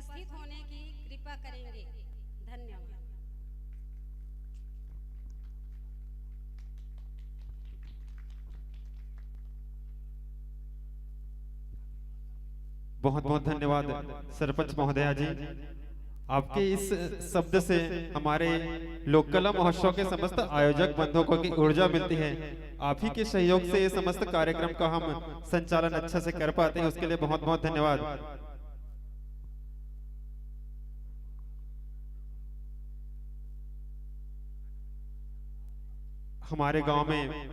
उपस्थित होने की कृपा करेंगे। धन्यवाद। बहुत बहुत धन्यवाद सरपंच महोदया जी। आपके इस शब्द से हमारे लोक कला महोत्सव के समस्त आयोजक बंधुओं को की ऊर्जा मिलती है। आप ही के सहयोग से ये समस्त कार्यक्रम का हम संचालन अच्छा से कर पाते हैं, उसके लिए बहुत बहुत धन्यवाद। हमारे गांव में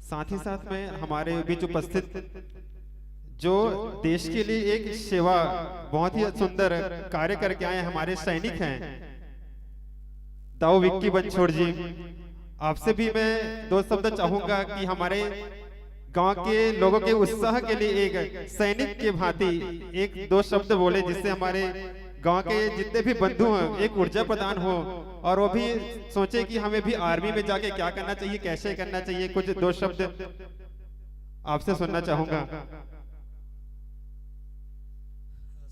साथ ही साथ में हमारे बीच उपस्थित जो देश के लिए एक सेवा बहुत ही सुंदर कार्य करके आए हमारे सैनिक हैं दाऊ विक्की बंछोड़ जी, आपसे भी मैं दो शब्द चाहूंगा कि हमारे गांव के लोगों के उत्साह के लिए एक सैनिक के भांति एक दो शब्द बोले, जिससे हमारे गांव के जितने भी बंधु हैं एक ऊर्जा प्रदान हो और वो भी सोचे कि हमें भी आर्मी में जाके क्या करना चाहिए, कैसे करना चाहिए। कुछ दो शब्द आपसे सुनना चाहूंगा।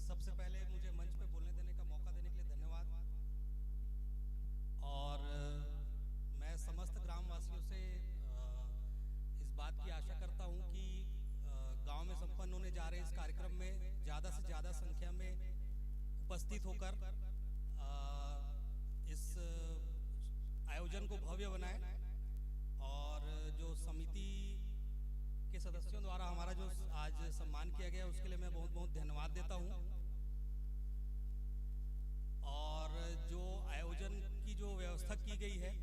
सबसे पहले मुझे मंच पे बोलने देने का मौका देने के लिए धन्यवाद। और मैं समस्त ग्रामवासियों से इस बात की आशा करता हूं कि गांव में संपन्न होने जा रहे इस कार्यक्रम में ज़्यादा से ज़्यादा संख्या में उपस्थित होकर इस आयोजन को भव्य बनाएं। और जो समिति के सदस्यों द्वारा हमारा जो आज सम्मान किया गया उसके लिए मैं बहुत बहुत धन्यवाद देता हूं। और जो आयोजन की जो व्यवस्था की गई है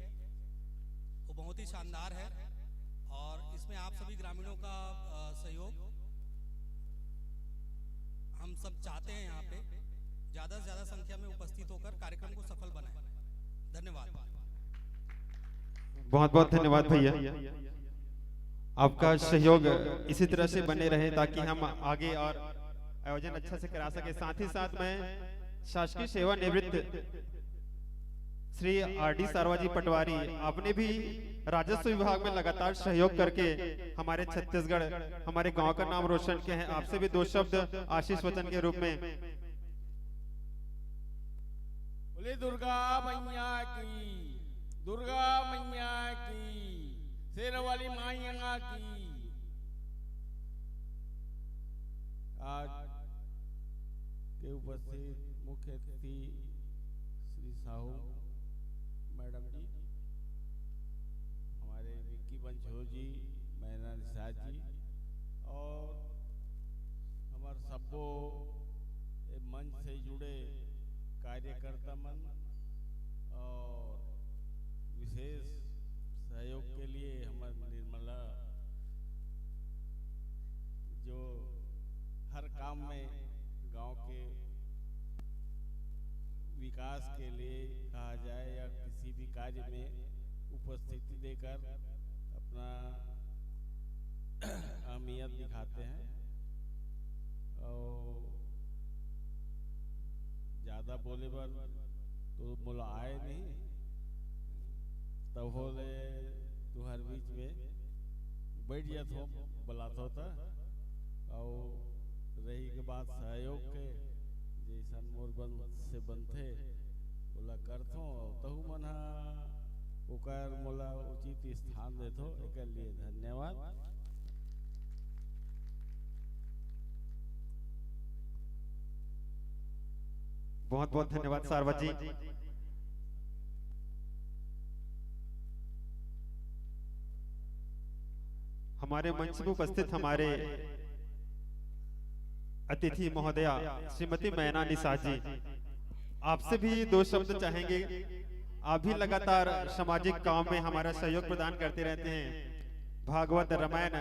वो बहुत ही शानदार है और इसमें आप सभी ग्रामीणों का सहयोग हम सब चाहते हैं। यहाँ पे ज़्यादा से ज़्यादा संख्या में उपस्थित होकर कार्यक्रम को सफल बनाएं। धन्यवाद। बहुत बहुत धन्यवाद भैया, आपका सहयोग इसी तरह से बने रहे ताकि हम आगे और आयोजन अच्छा से करा सके। साथ ही साथ में शासकीय सेवा निवृत्त श्री आर.डी. सारवाजी पटवारी, आपने भी राजस्व विभाग में लगातार सहयोग करके हमारे छत्तीसगढ़ हमारे गांव का नाम रोशन किया है। आपसे भी दो शब्द आशीष वचन के रूप में। बोले दुर्गा मैया की, दुर्गा मैया की, शेर वाली मैया की। आज के उपस्थित मुख्य अतिथि श्री साहू मैडम जी, हमारे विक्की बंछोड़ जी, मैना निषाद जी और हमारे सबो मंच से जुड़े कार्यकर्ता मन और विशेष सहयोग के लिए हमारी निर्मला जो हर काम में गांव के विकास के लिए कहा जाए या किसी भी कार्य में उपस्थिति देकर अपना अहमियत दिखाते हैं। और ज़्यादा बोले पर तो बोला आए नहीं, तब बोले तू हर बीच में बैठ जात हो बुलाता होता। और रही के बात सहयोग के जैसन मोर से बनते बोला करथो तहु मन ओकर मोला उचित स्थान देथो, एक लिए धन्यवाद। बहुत बहुत धन्यवाद सारवत जी। हमारे मंच में उपस्थित हमारे अतिथि महोदया श्रीमती मैना निषाद जी, आपसे भी दो शब्द चाहेंगे। आप भी लगातार सामाजिक काम में हमारा सहयोग प्रदान करते रहते हैं। भागवत रामायण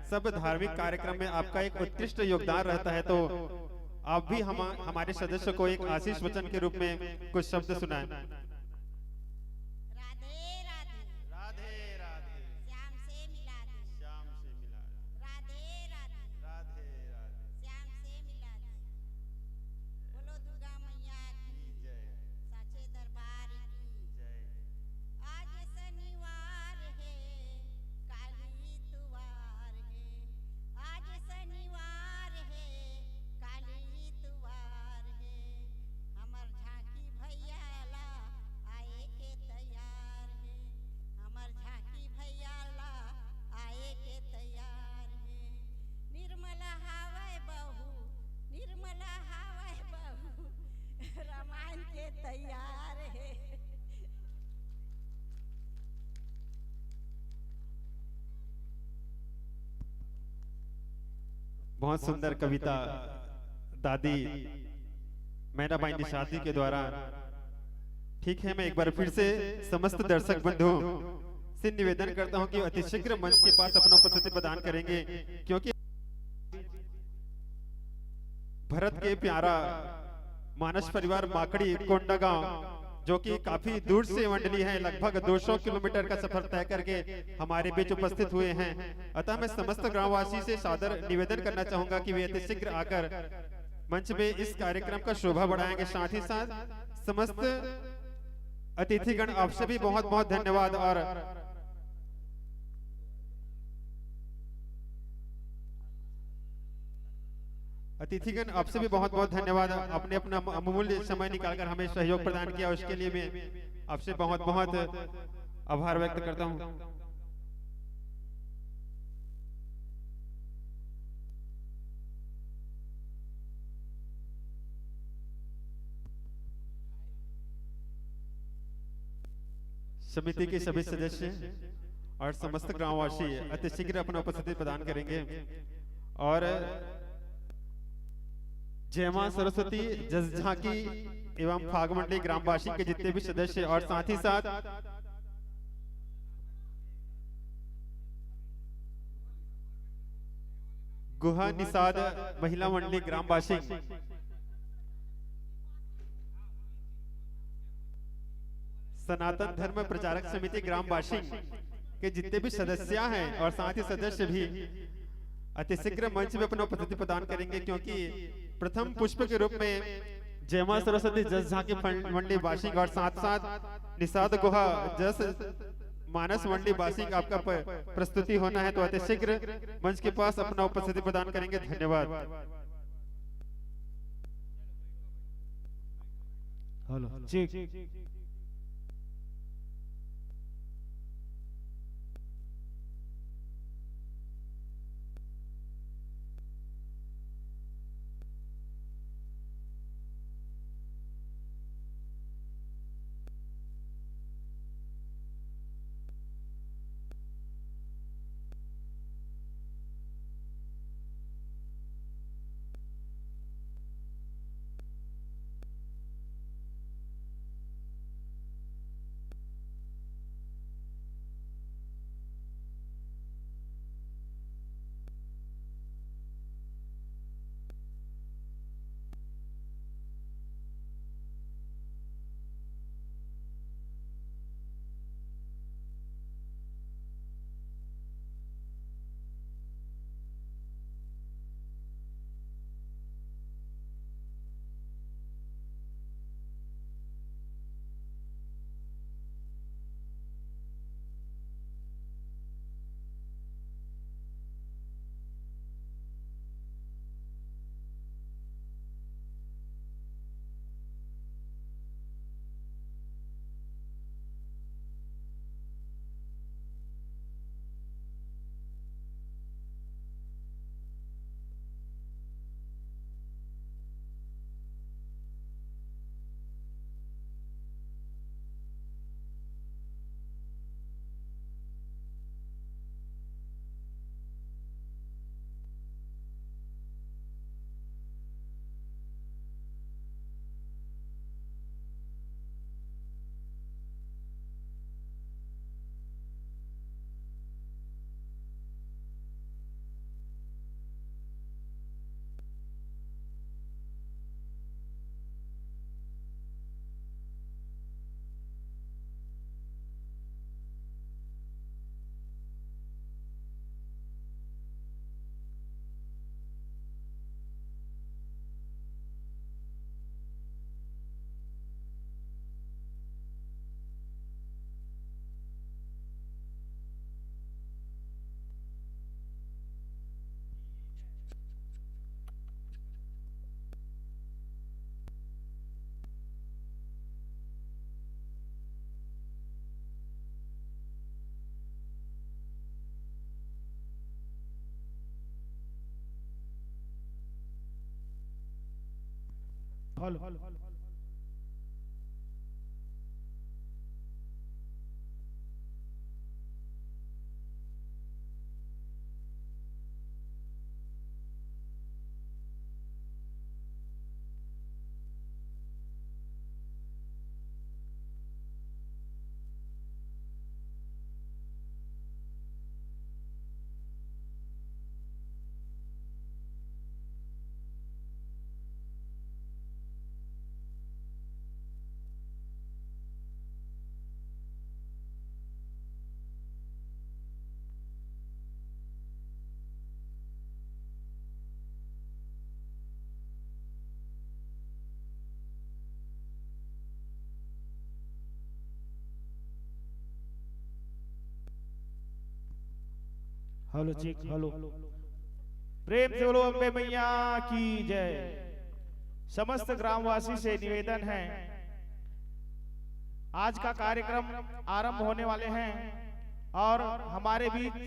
सब धार्मिक कार्यक्रम में आपका एक उत्कृष्ट योगदान रहता है, तो आप भी हमारे सदस्य को एक आशीष वचन के रूप में कुछ शब्द सुनाएं। बहुत सुंदर कविता दादी मैनाबाई निषादी के द्वारा। ठीक है, मैं एक बार फिर से समस्त दर्शक बंधुओं से निवेदन करता हूं कि अतिशीघ्र मंच के पास अपना उपस्थिति प्रदान करेंगे, क्योंकि भरत के प्यारा मानस परिवार माकड़ी कोंडागांव, जो कि काफी दूर से मंडली है, लगभग 200 किलोमीटर का सफर तय करके हमारे बीच उपस्थित हुए हैं। अतः मैं समस्त ग्रामवासी से सादर निवेदन करना चाहूंगा कि वे अतिशीघ्र आकर मंच में इस कार्यक्रम का शोभा बढ़ाएंगे। साथ ही साथ समस्त अतिथिगण, आपसे भी बहुत बहुत धन्यवाद। और अतिथिगण, आपसे भी बहुत बहुत धन्यवाद, आपने अपना अमूल्य समय निकालकर हमें सहयोग प्रदान किया, उसके लिए मैं आपसे बहुत बहुत आभार व्यक्त करता हूं। समिति के सभी सदस्य और समस्त ग्रामवासी अतिशीघ्र अपना उपस्थिति प्रदान करेंगे। और जय मां सरस्वती जस झांकी एवं फागमंडली ग्रामवासी के जितने भी सदस्य, और साथ ही साथ गुहा निषाद महिला मंडली ग्रामवासी, सनातन धर्म प्रचारक समिति ग्रामवासी के जितने भी सदस्य हैं और साथ ही सदस्य भी अतिशीघ्र मंच में अपना उपस्थिति प्रदान करेंगे, क्योंकि प्रथम पुष्प के रूप में जय मां सरस्वती जस झांकी मंडली वासी और साथ साथ निषाद गुहा जस मानस मंडली वासी का आपका प्रस्तुति होना है, तो अतिशीघ्र मंच के पास अपना उपस्थिति प्रदान करेंगे। धन्यवाद। Hello hello check hello. प्रेम से बोलो अम्बे मैया की जय। समस्त ग्रामवासी से निवेदन है, आज का कार्यक्रम आरंभ होने वाले हैं और हमारे बीच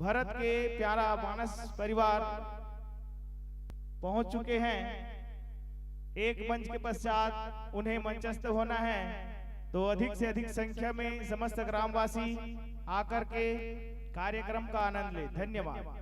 भरत के प्यारा मानस परिवार पहुंच चुके हैं। एक मंच के पश्चात उन्हें मंचस्थ होना है, तो अधिक से अधिक संख्या में समस्त ग्रामवासी आकर के कार्यक्रम का आनंद ले। धन्यवाद।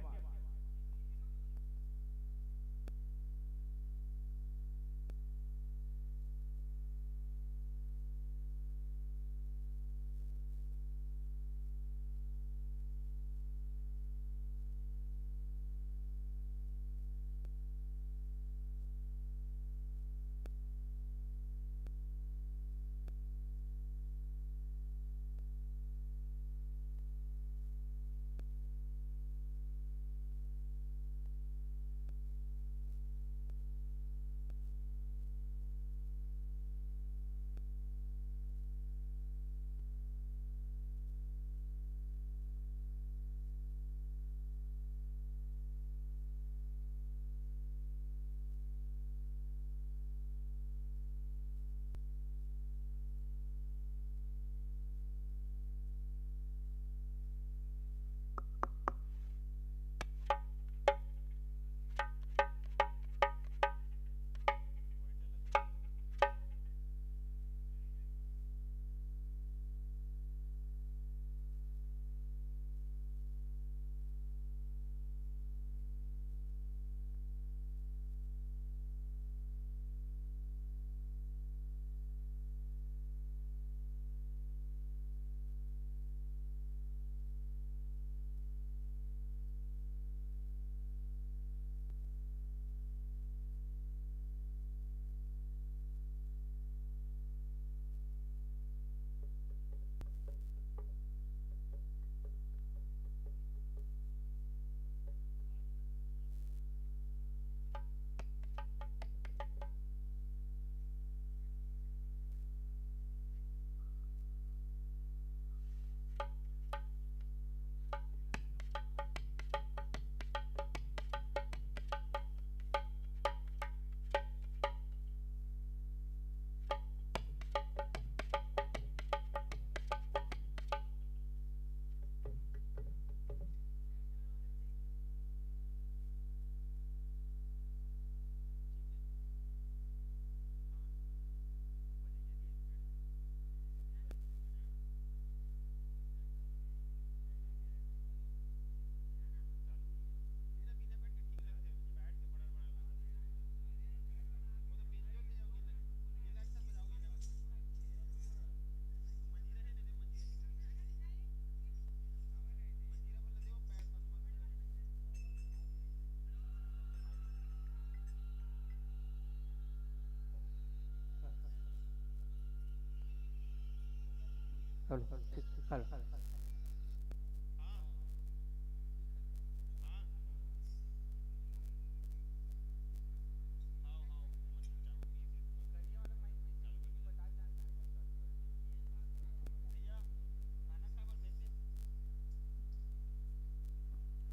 हेलो ठीक हेलो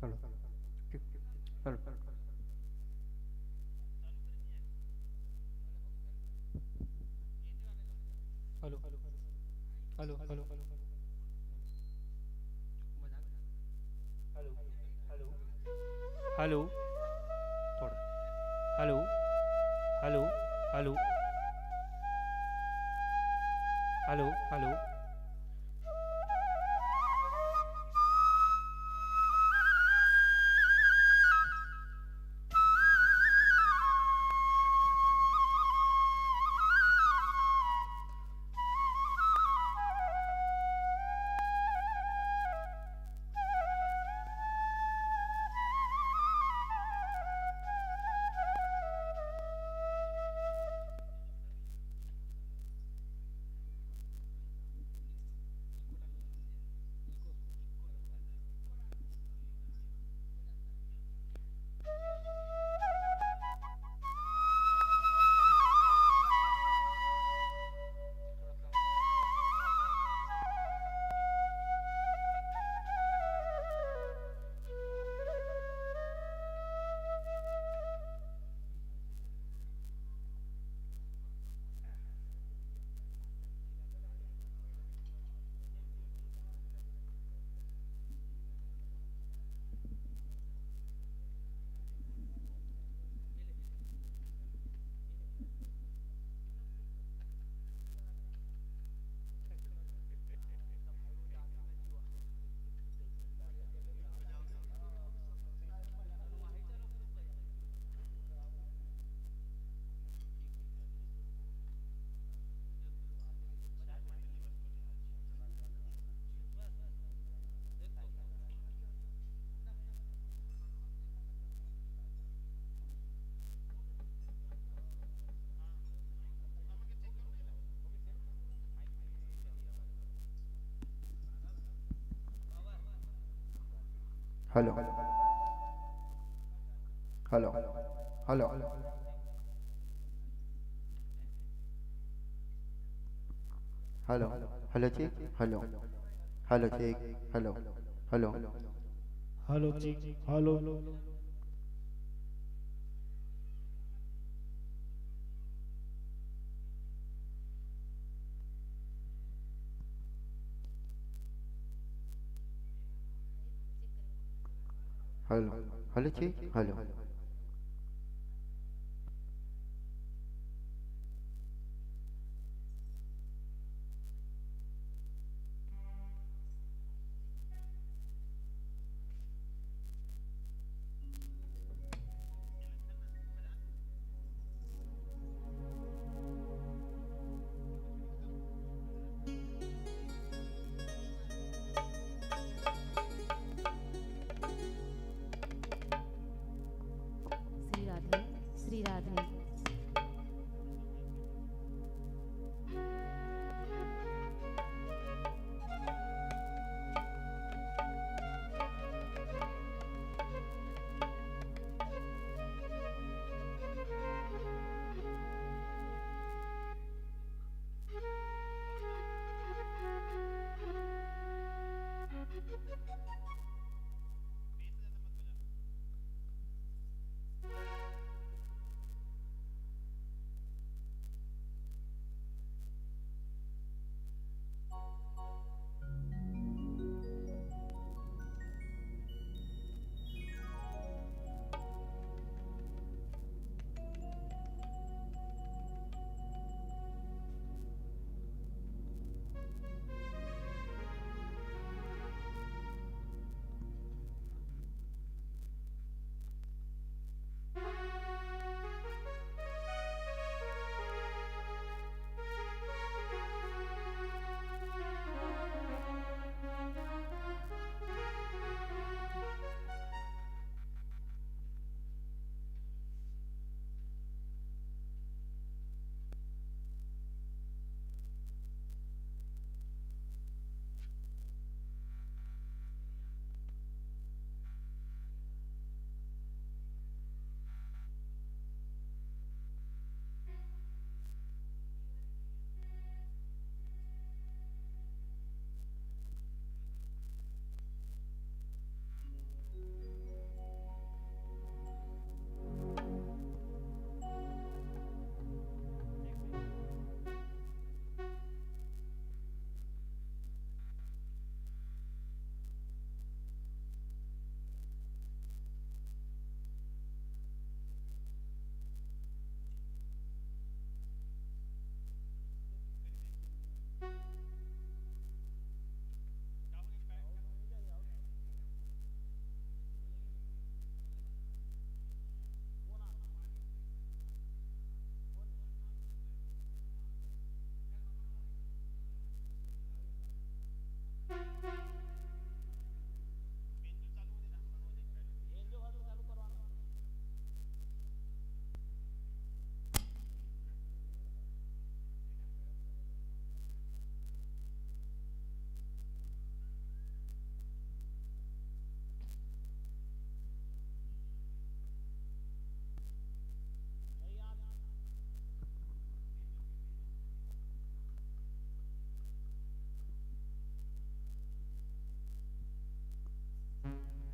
हेलो ठीक hello hello hello hello hello थोड़ा hello hello hello hello hello hello hello hello hello hello check hello hello check hello hello hello check hello hello hello check hello Shri Radhe Shri Radhe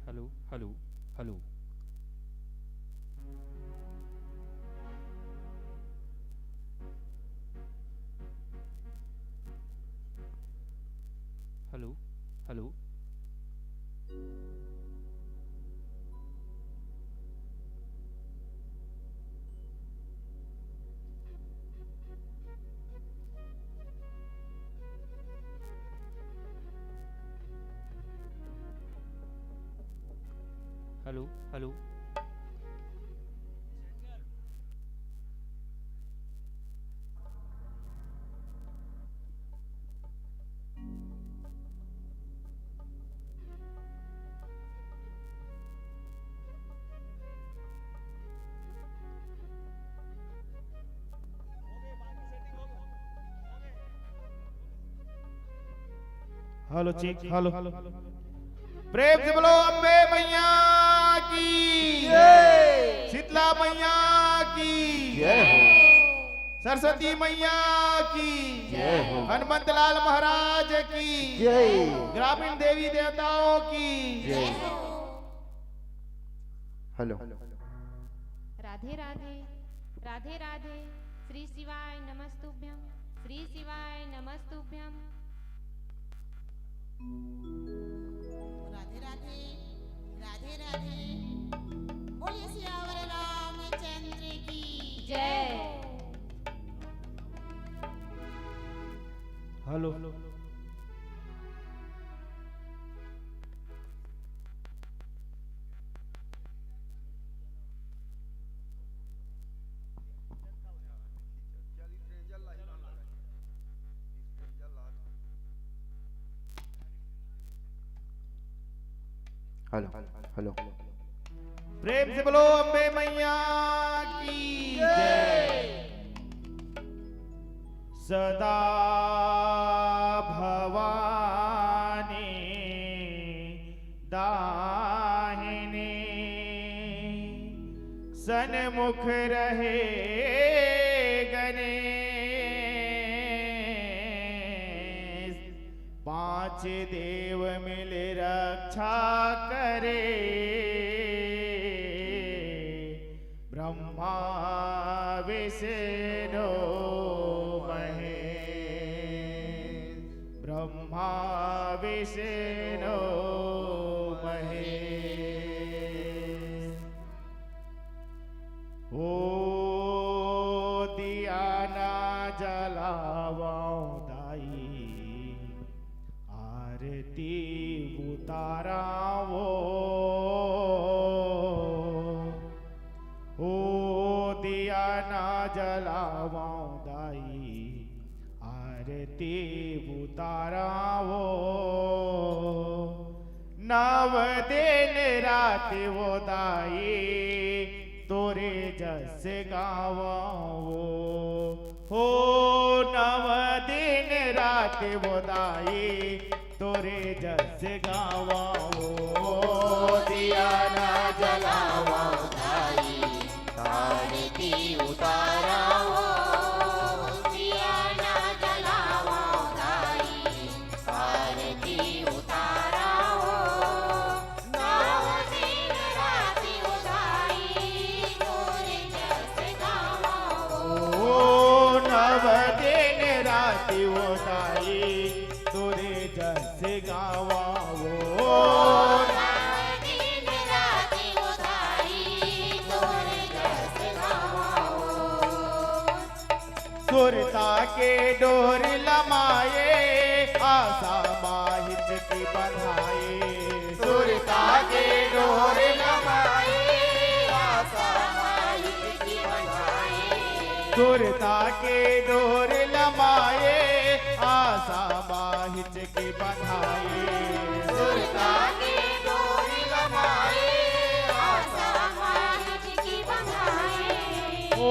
hello hello hello hello hello hello hello hello check hello प्रेम से बोलो अम्बे मैया की, शीतला मैया की, जय हो, सरस्वती मैया की, जय हो, हनुमंत लाल महाराज की, जय, ग्रामीण देवी देवताओं की जय। हेलो, राधे राधे, राधे राधे, श्री शिवाय नमस्तुभ्यम, श्री शिवाय नमस्तुभ्यम। राधे राधे, राधे राधे, बोलिए सियावर रामचंद्र की जय। हेलो हेलो, हेलो, प्रेम से बोलो अम्बे मैया की जय। सदा भवानी दाहिने सन्मुख रहे गणेश, पांच देव मिल रक्षा करे, ब्रह्मा विष्णु महेश, ब्रह्मा विष्णु महेश। ओ दिया ना जलावाओ दाई, आरती उताराओ, ओ दिया ना जलावाओ दाई, आरती उताराओ। नव दिन रात वो दाई, तोरे जस गावाओ, हो नव दिन रात वो दाई, तोरे जस गावाओ। दिया ना जलावाओ दाई, आरती उताराओ, दिया ना जलावाओ दाई, आरती उताराओ। नव दिन राति उदाई, तोरे जस गावाओ। ओ नव दिन रात वो दाई, तोरे जस गावाओ। दिन राति उदाई, तोरे जस गावाओ। सुरता के डोर लमाए, आशा माहित की बंधाए, सुरता के डोर लमाए, आशा माहित की बंधाए। सुरता के डोर लमाए, आशा माहित की बंधाए, सुरता के डोर लमाए, आशा माहित की बंधाए। ओ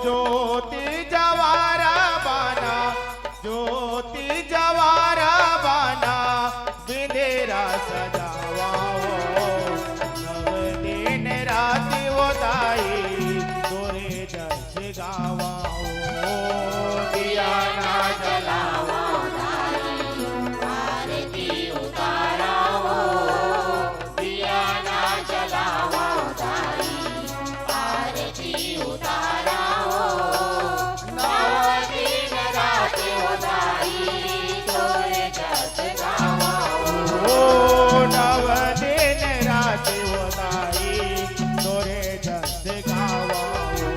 ज्योति जवारा बाना, ज्योति जवारा बाना, बिंदेरा सजावाओ। नव दिन रात वो दाई, तोरे जस गावाओ। दिया ना जलावाओ दाई, आरती उताराओ। दिया ना जलावाओ दाई, आरती उताराओ। नव दिन रात उदाई, तोरे जस गावाओ। ओ नव दिन रात वो दाई, तोरे जस गावाओ।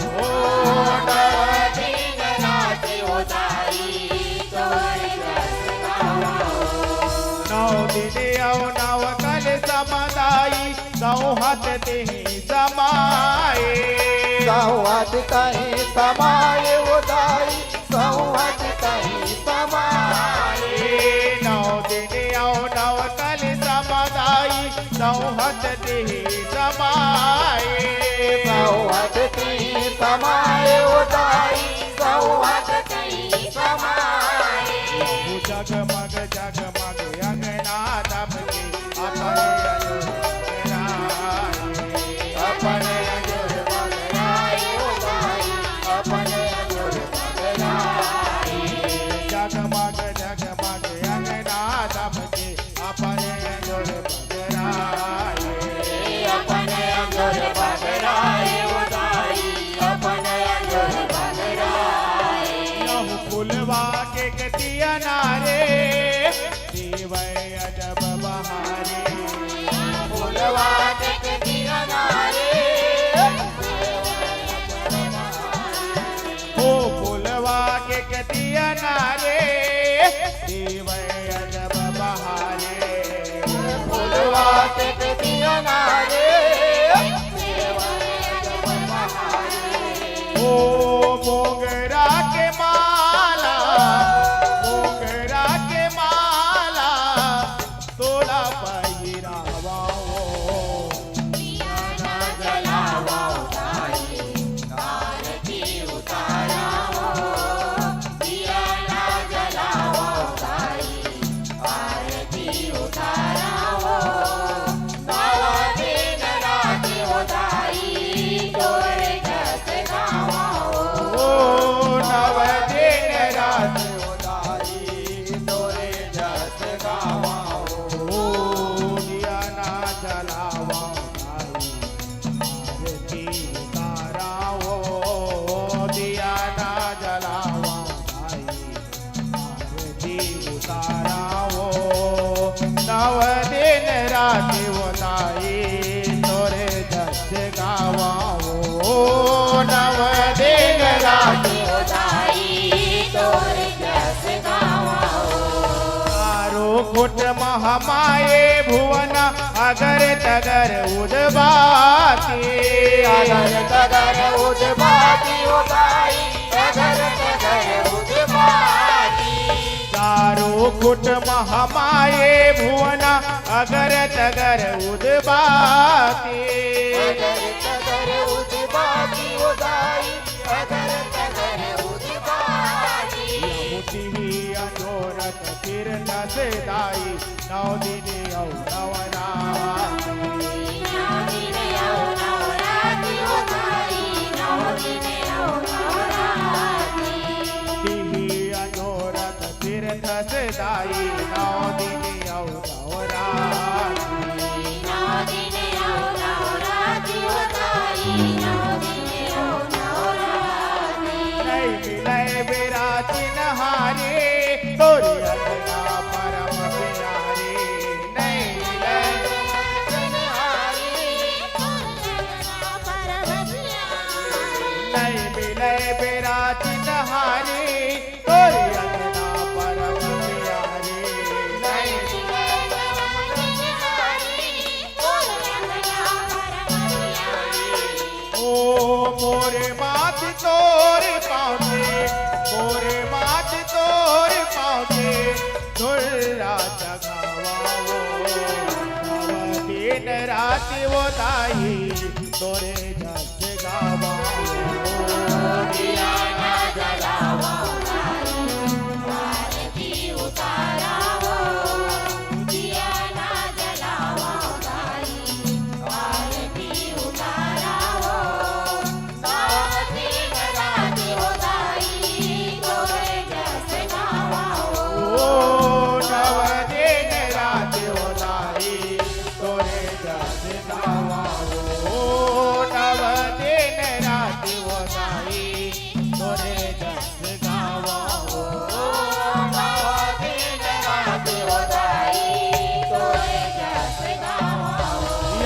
नव दिन रात उदाई, तोरे जस गावाओ। नौ दिन औ नव कल समदाई, सौहत तेहि समाए। संवाद कहीं समाये उदाई, संवाद कहीं समाये। नौ दिन औ नव कल समदाई, सौहत तेहि समाए। संवाद कहीं समाये उदाई, संवाद कहीं समाए जगमग जगमग अंगना दबके अपने अंजोर बगराए अपने अंजोर बगराए उदाई अपने अंजोर बगराए जगमग जगमग अंगना दबके अपने अंजोर बगराए अपने अंजोर बगराए उदाई अपने अंजोर बगराए नहु फुलवा के कतिया नारे देवय अजब बहारे फुलवा के दिया नारे ओ फुलवा के कतिया नारे देवय अजब बहारे फुलवा के दिया नारे ओ मोगरा के माला मोगरा के माला तोला पहिरावा दिया ना जलावा उदाई आरती उतारा दिया ना जलावा उदाई आरती उतारा नव दिन रात उदाई तोरे जस गावा ओ नव दिन रात उदाई तोरे जस गावा ओ दिया ना जलावा आरती उतारा ओ दिया ना जलावा आरती उतारा ओ नव दिन रात उदाई तोरे जस गावा ओ नव दिन रात उदाई तोरे जस गावा आरो खुट महामाये भुवन अगर तगर उदबाती अगर तगर उदबाती उदाई अगर तगर उदबाती चारो खुट महामाये भुवन अगर तगर उदबाती अगर तगर उदबाती उदाई अगर तगर उदबाती मुठी अजोरत फिर नसदाई नौ दिन औ नवराती नौ दिन औ नवराती उदाई नौ दिन औ नवराती मुठी अजोरत फिर नसदाई नौ दिन औ नवराती नौ दिन औ नवराती उदाई नौ दिन औ नवराती नहीं मिले विराची नहारे तोरी अंगना परम प्यारे नहीं मिले नहीं मिले विराची नहारे तोरी अंगना परम प्यारे नहीं ओ मोरे मात तोरे पाँचे मोरे मात तोरे पाँचे धुल्ला जगावा नव दिन रात वो दाई तोरे जस गावा दिया ना जलावा आरती उतारा दिया ना जलावा आरती उतारा दिन रात उदाई तोरे जस गावा ओ नव दिन रात वो दाई तोरे जस गावा ओ नव दिन रात वो दाई तोरे जस गावा दिन रात उदाई तोरे जस गावा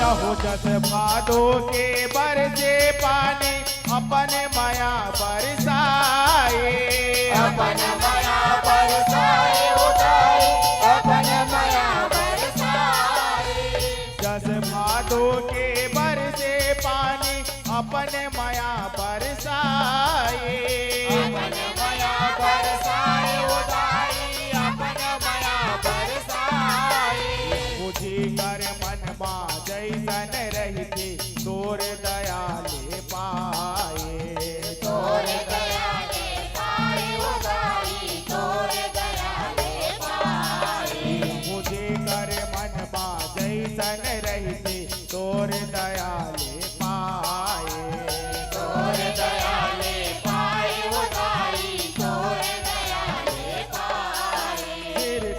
यहू जस भादो के बरसे पानी अपन माया बरसाए अपन माया बरसाए उदाई अपन माया बरसाए जस भादो के बरसे पानी अपन माया बरसाए अपन माया बरसाए उदाई अपन माया बरसाए बुझी कर मन मा जैसन रहती तोर दया ले पाए तोरे दया के पाए उदाई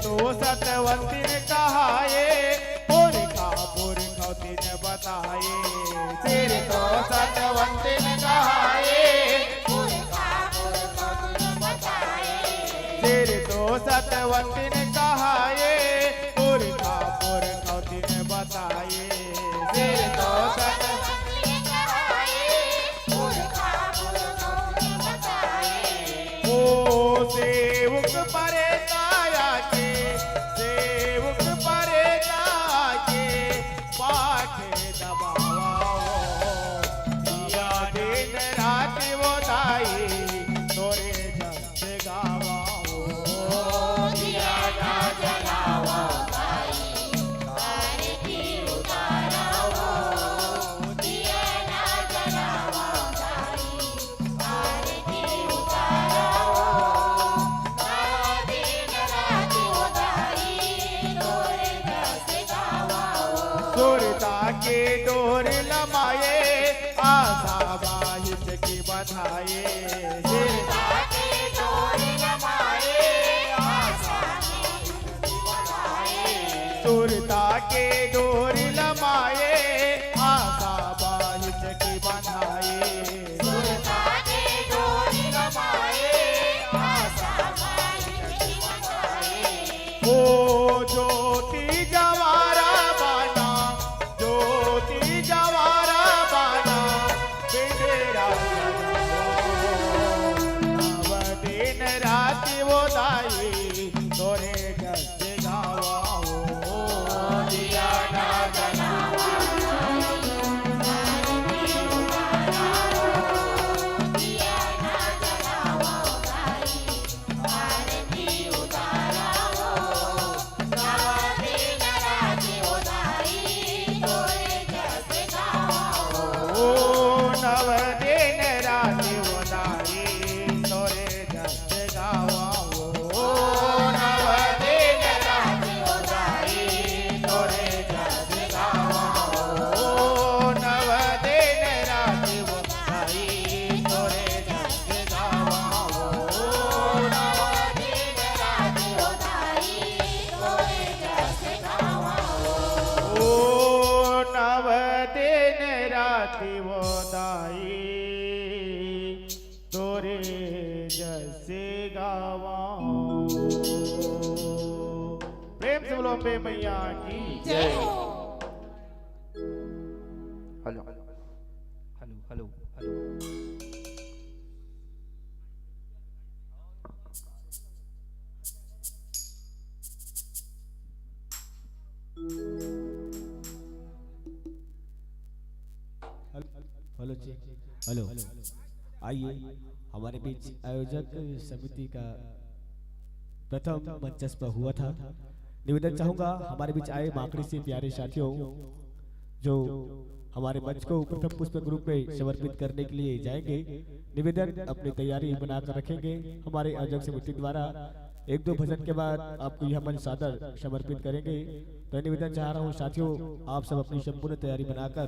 तो सतवंती ने कहाए पुरखा पुरखौती ने बताए सिर तो सतवंती ने कहाए सिर तो सतवंती ने कहाए पुरखा पुरखौती ने बताए सिर तो सतवंती ने कहाए पुरखा पुरखौती ने बताए ओ सेवक परे काया के सेवक परे जाके पाखे दबावा दिया दिन रात वो दाई तोरे जस गावा दिया ना जलावा दाई आरती उतारावा दिया ना जलावा दाई आरती उतारावा सुरता के डोर लमाए आशा बाहित की बधाए सुरता के डोर लमाए आशा सुरता के डोर लमाए आशा बाहित की बधाए सुरता के डोर लमाए आशा बाहित की बधाए ओ ज्योति जवारा बाना ज्योति जवारा बाना बिंदेरा नव दिन राति वो दाई तोरे जस गावा दिया ना जलावा दिया ना जलावा आरती उतारावा ओ नव दिन राति उदाई तोरे जस गावा ओ नव दिन राति उदाई तोरे जस गावा ओ नव दिन राति उदाई तोरे जस गावा ओ नव दिन राति उदाई तोरे जस गावा ओ नव दिन राति वो दाई तोरे जैसे गावा प्रेम से बोलो अम्बे मैया की जय hello hello hello hello hello जी हेलो आइए हमारे बीच आयोजक समिति का प्रथम मंचस्थ हुआ था। निवेदन चाहूंगा हमारे बीच आए माकड़ी से प्यारे साथियों जो हमारे मंच को प्रथम पुष्प ग्रुप में समर्पित करने के लिए जाएंगे। निवेदन अपनी तैयारी बनाकर रखेंगे। हमारे आयोजक समिति द्वारा एक दो भजन के बाद आपको यह मंच सादर समर्पित करेंगे। तो निवेदन चाह रहा हूँ साथियों आप सब अपनी संपूर्ण तैयारी बनाकर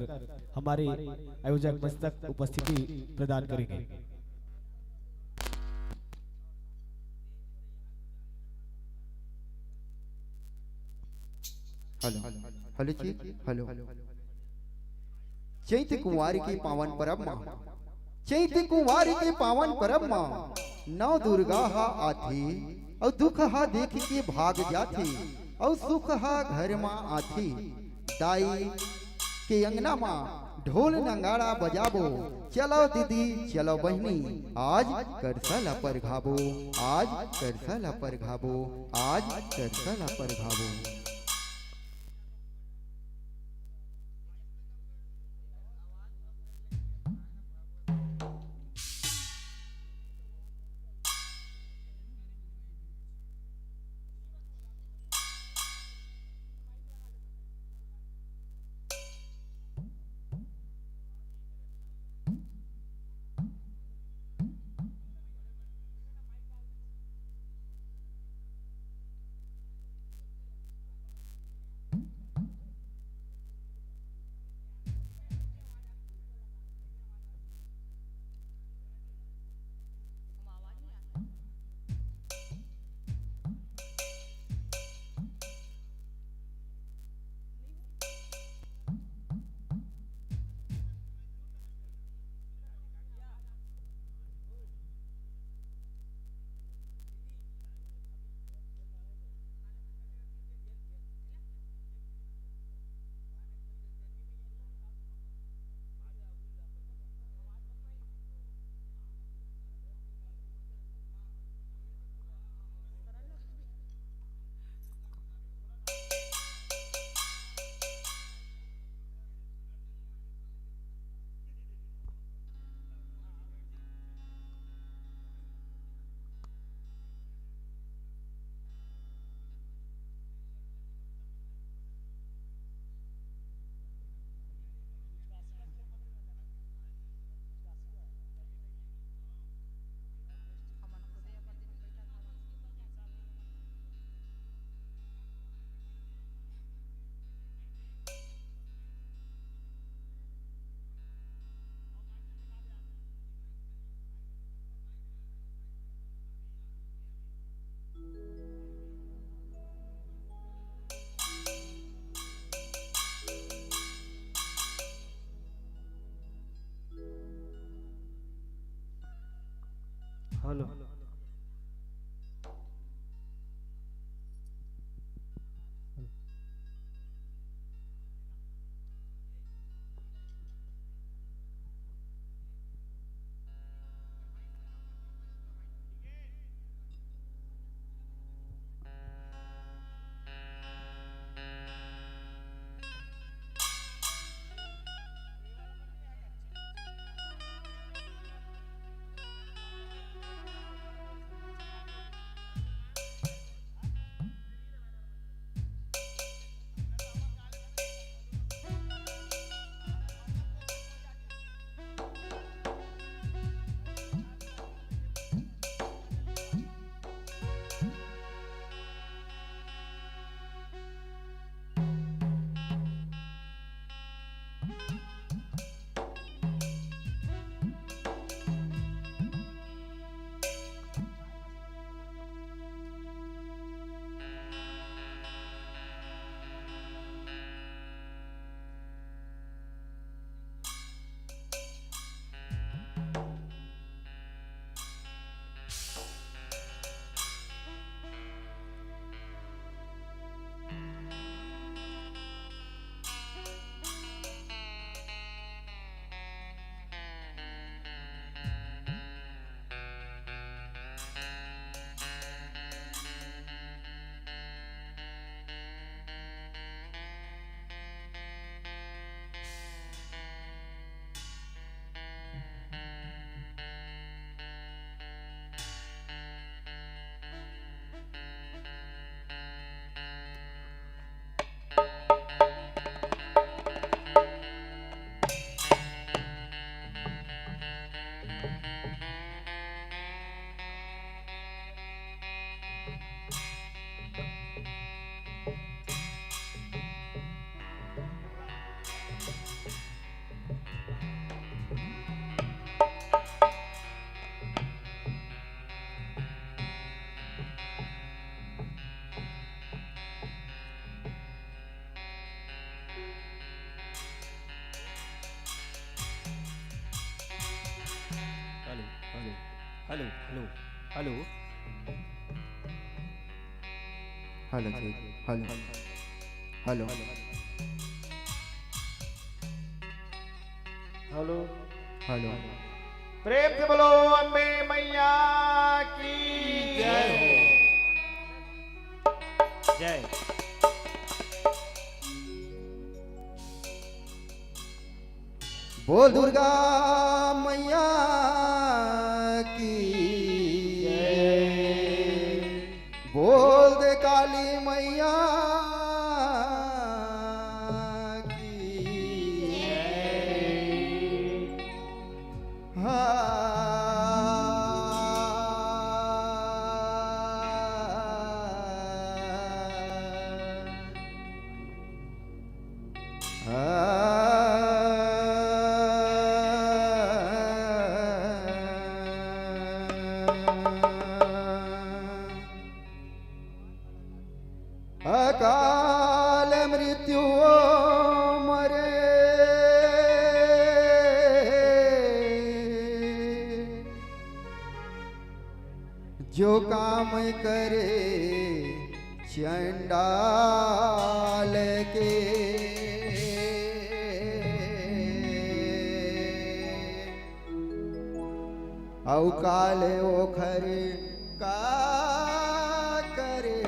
हमारे आयोजक मंच तक उपस्थिति प्रदान करेंगे। हेलो हेलो जी हेलो चैत कुंवारी की पावन परब मां चैत कुंवारी की पावन परब मां नौ दुर्गा हा आथी और दुख हा देख के भाग जाती और सुख हा घर मां आथी दाई के अंगना मां ढोल नंगाड़ा बजाबो चलो दीदी चलो बहनी आज करसला पर घाबो आज करसला पर घाबो आज करसला पर घाबो। Hello hello hello hello hello जी, हेलो हेलो हेलो हेलो प्रेम से बोलो अम्बे मैया की जय हो। जय बोल दुर्गा मैया की जय, बोल दे काली मैया की जय। अकाल मृत्यु मरे जो काम करे चंडाल के, औ काले ओखर का करे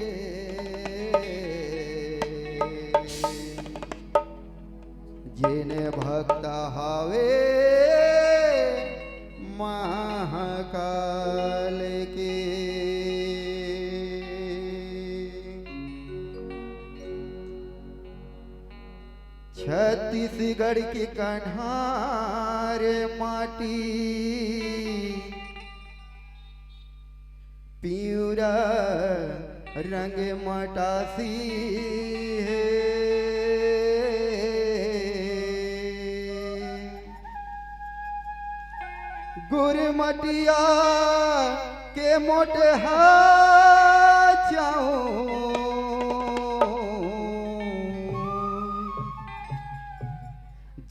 जिने भक्त हवे महाकाल के। छत्तीसगढ़ की कन्हार माटी पियूरा रंग मटासी है, गुरमटिया के मोटे हाथों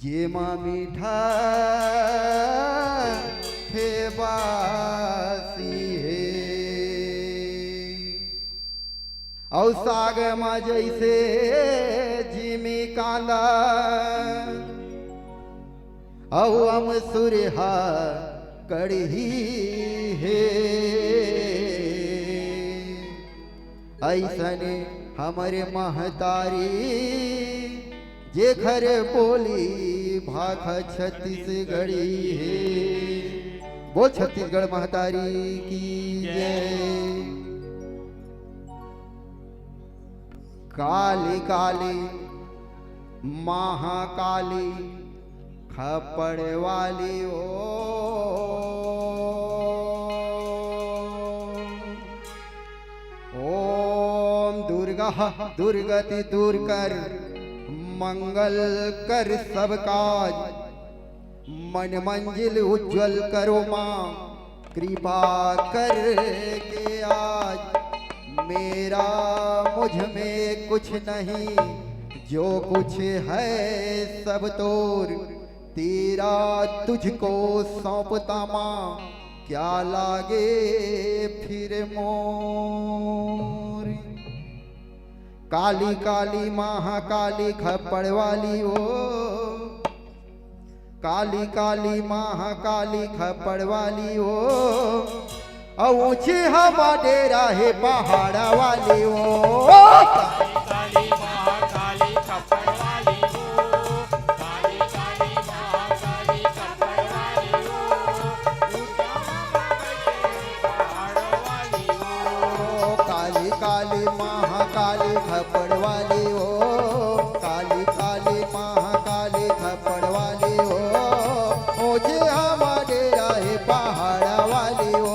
जेमा मीठा है बासी साग में जैसे जिमी कांदा औ अमसुर हा कड़ही है ऐसने हमारे महतारी जे घर बोली भाखा छत्तीसगढ़ी है। बोल छत्तीसगढ़ महतारी की जय। काली काली महाकाली खपड़ वाली ओम दुर्गा दुर्गति दूर कर मंगल कर सब काज मन मंजिल उज्जवल करो माँ कृपा कर के आज मेरा मुझ में कुछ नहीं जो कुछ है सब तोर तेरा तुझको सौंपता माँ क्या लागे फिर मोर। काली काली महाकाली खप्पड़ वाली हो काली काली महाकाली खप्पड़ वाली हो ऊंचे हवा डेरा है पहाड़ा वाली हो। काली महाकाली खप्पड़ वाली हो काली काली महाकाली खप्पड़ वाली हो पहाड़ वाली हो। काली काली महाकाली खप्पड़ वाली हो काली काली महाकाली खप्पड़ वाली हो ऊंचे हवा डेरा है पहाड़ा वाली हो।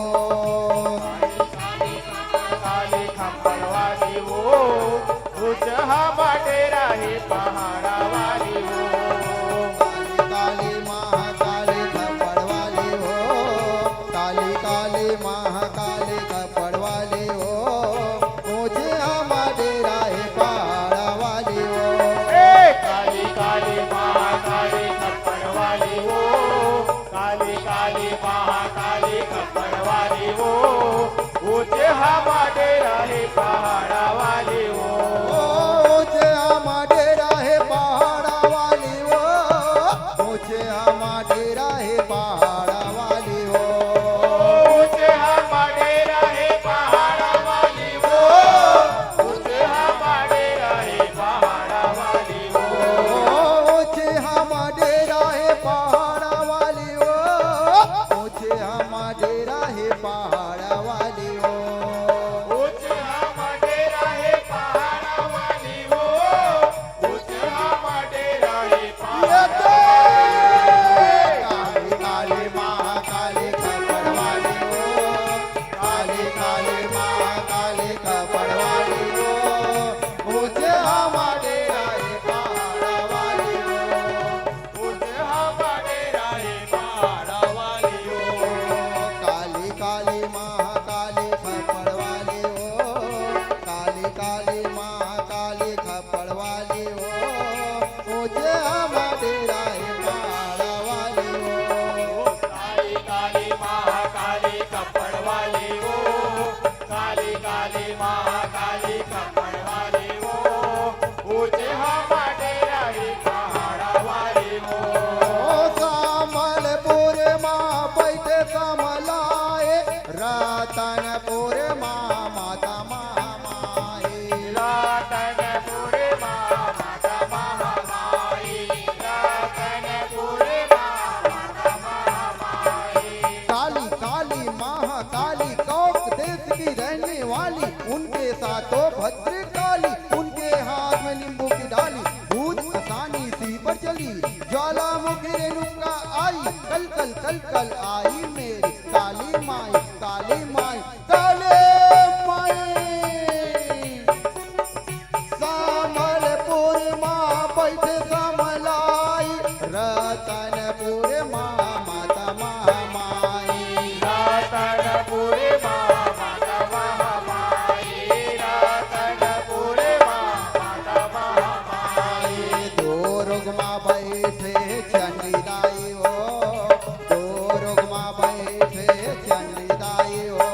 डेरा है पहाड़ा वाली हो। काली महाकाली खप्पड़ वाली हो काली काली महाकाली खप्पड़ वाली हो मुझे हमारा डेरा है पहाड़ा वाली हो। काली काली महाकाली खप्पड़ वाली हो काली काली महाकाली खप्पड़ वाली हो मुझे हमारा डेरा है पहाड़ा वाली हो। ज्वालामुखी रेणुका आई कल कल कल कल आई मेरी काली माई काली माई काली माई। सामलपुर माँ बैठे समलाई रतनपुर माँ माता महामाई रतनपुर माँ माता महामाई रतनपुर माँ माता महामाई। दोरुग माँ बैठे चंडीदाई हो दोरुग माँ बैठे चंडीदाई हो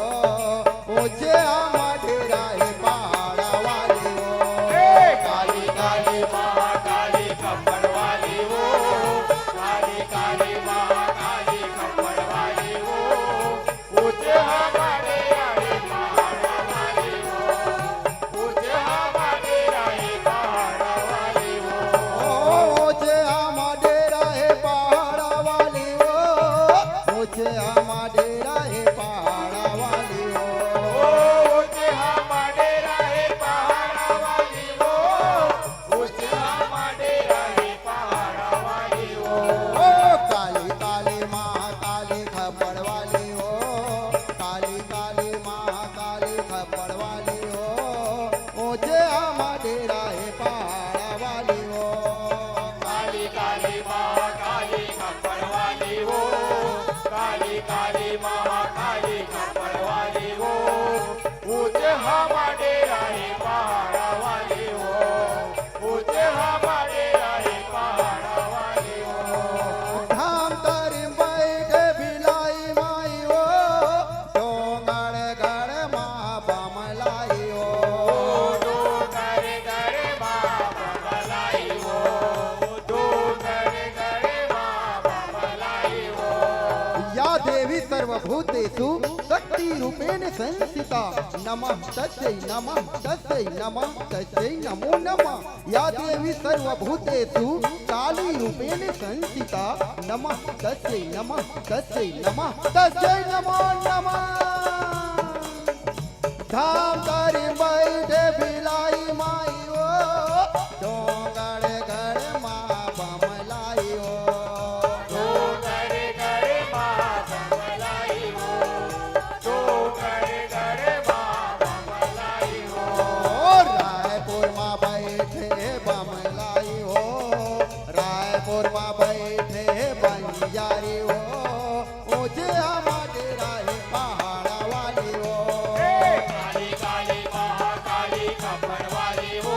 सर्वभूतेषु शक्तिरूपेण संस्थिता नमः तस्यै नमो नमः या देवी सर्वभूतेषु कालीरूपेण संस्थिता नमः तस्यै नमो नमः धाम तारी बैठे भिलाई माई ओ डोंगर गढ़ माँ बमलाई ओ डोंगर गढ़ माँ बमलाई हो, डोंगर गढ़ माँ बमलाई हो। रायपुर माँ बैठे बमलाई हो, रायपुर माँ बैठे बंजारी हो ऊंचे हमारे राह पहाड़ा वाली हो काली काली महाकाली खप्पर वाली हो,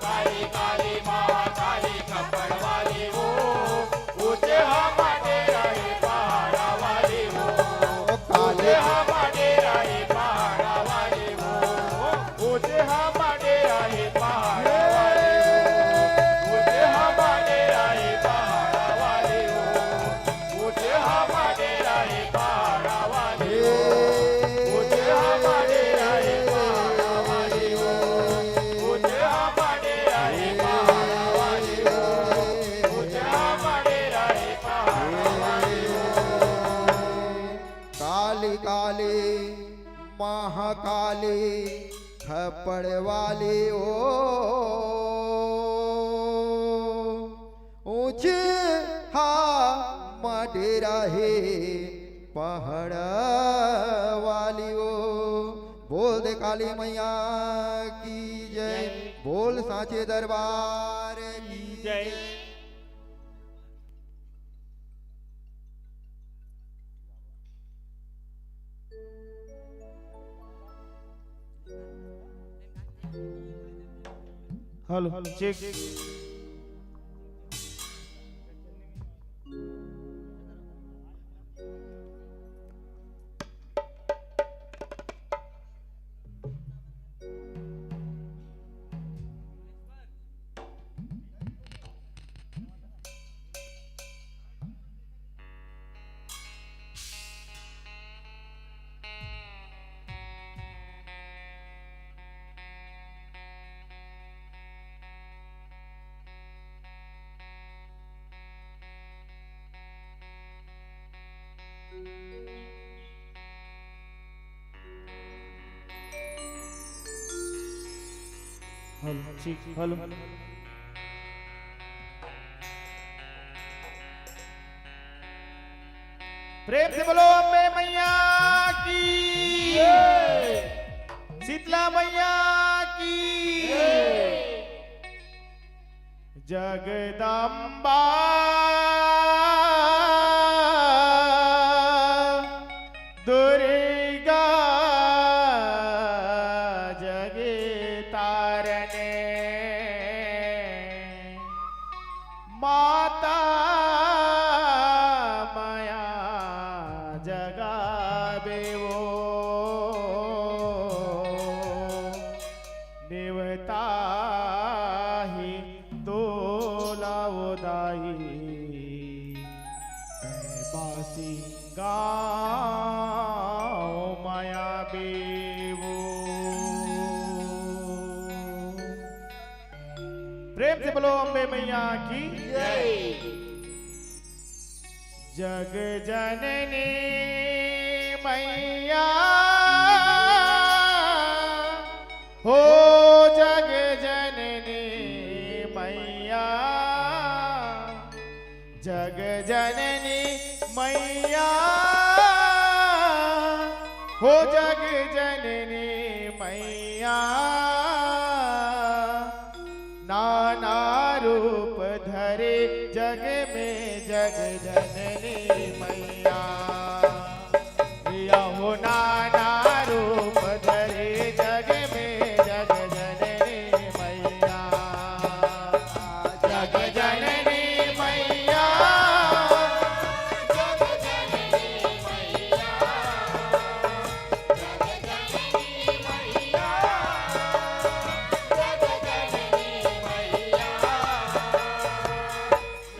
काली काली महाकाली खप्पर वाली हो, ऊंचे हमारे रहे पहाड़ा वाली हो, ऊंचे हमारे रहे पहाड़ा वाली हो, ऊंचे हमारे रहे पहाड़ा वाली हो, ऊंचे हमारे रहे पहाड़ा वाली हो, ऊंचे हमारे रहे पहाड़ा वाली हो, ऊंचे हमारे रहे पहाड़ा वाली हो, ऊंचे हमारे रहे पहाड़ा वाली हो, ऊंचे हमारे रहे पहाड़ा वाली हो। काली काली महाकाली खप्पड़ वाली ओ ऊंचे हा मडेरा है पहाड़ वाली ओ बोल दे काली मैया की जय, बोल साचे दरबार की जय। Hello check. हेलो ठीक हेलो प्रेम से बोलो अम्बे मैया की, शीतला मैया की, जगदम्बा दुर्गा जगे तारने माता माया जगावे वो देवता ही तोला उदाई बासी गाँव माया बेवो। प्रेम से बोलो अम्बे मैया की जय। जग जननी मैया हो, जग जननी मैया, जग जननी मैया हो, जग जननी मैया नाना रूप धरे जग में जग जननी मैया, या हो नाना रूप धरे जग में जग जननी मैया, जग जननी मैया, जग जननी मैया, जग जननी मैया, जग जननी मैया,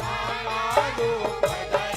नाना रूप धरे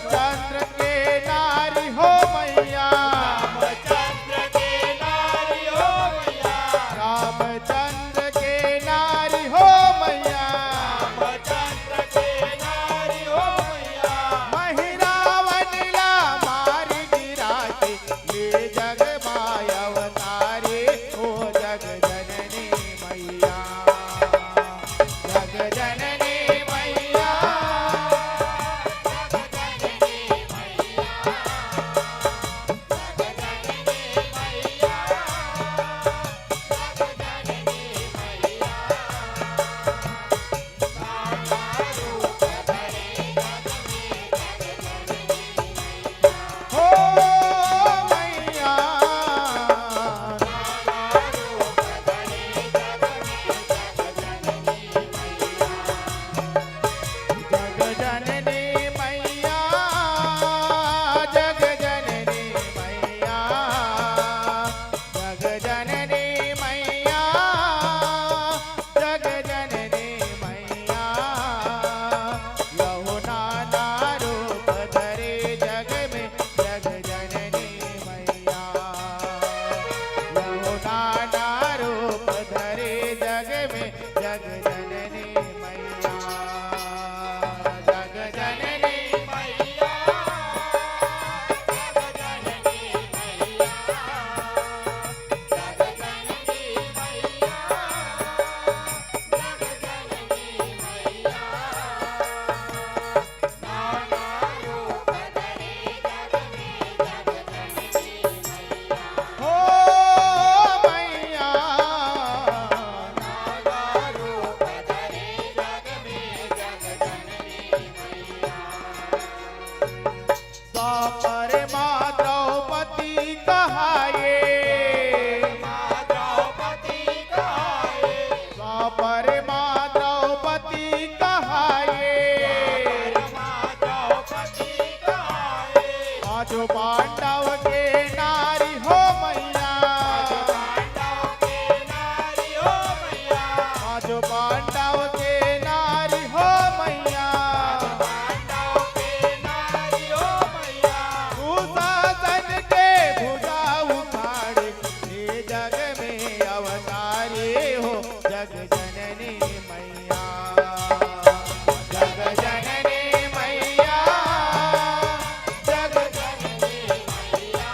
रामचंद्र के नारी हो मैया, रामचंद्र के नारी हो मैया, रामचंद्र के नारी हो मैया, रामचंद्र के नारी हो मैया, महिरावन ला मारी गिराते ले जग माया अवतारे हो जग जननी मैया, जग जननी मैया, हो मैया, जग जननी मैया, जग जननी मैया, जग जननी मैया, जग जननी मैया, लहु नाना रूप धरे जग में जग जननी मैया, लहु नाना रूप धरे जग में जग जननी मैया, जग जननी मैया, हो मैया, द्वापर माँ द्रौपदी कहाए, द्वापर माँ द्रौपदी कहाए, पांचों पांडव के नारी हो मैया, पांचों पांडव के नारी हो मैया, दुशासन के भुजा उखाड़े ये जग में अवतारी हो जग जननी मैया, जग जननी मैया, जग जननी मैया,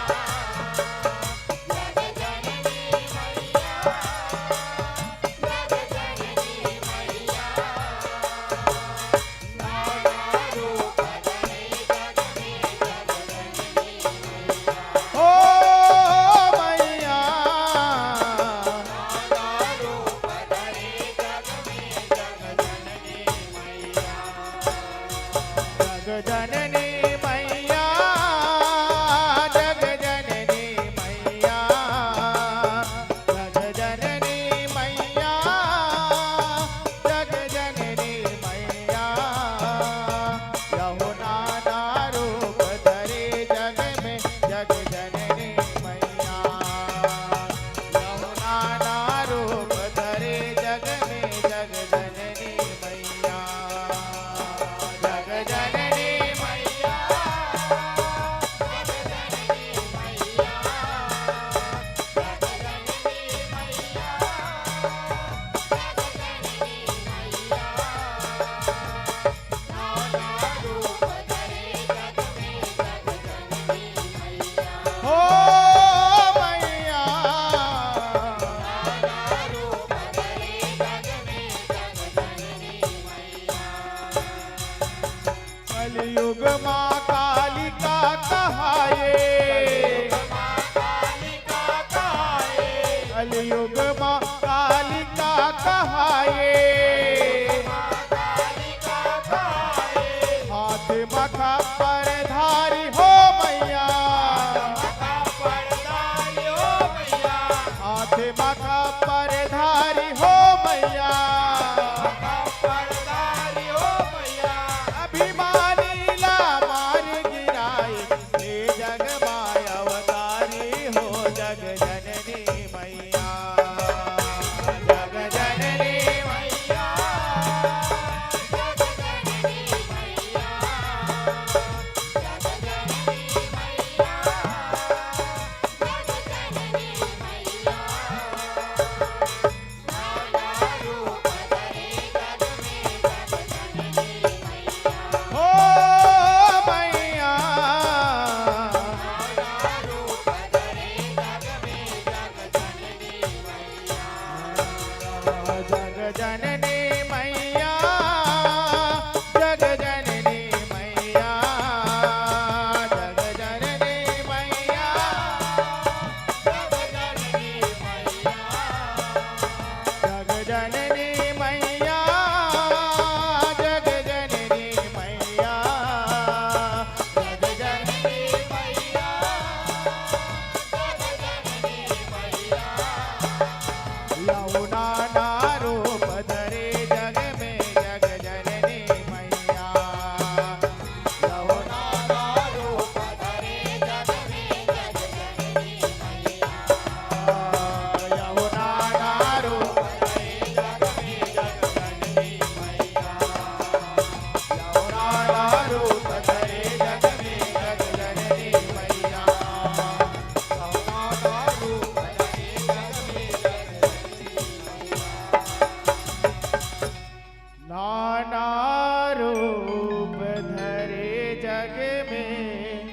जग में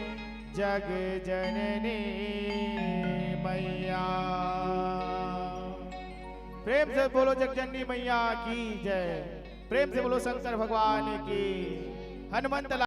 जग जननी मैया। प्रेम से बोलो जगजननी मैया की जय। प्रेम से बोलो शंकर भगवान की। हनुमंत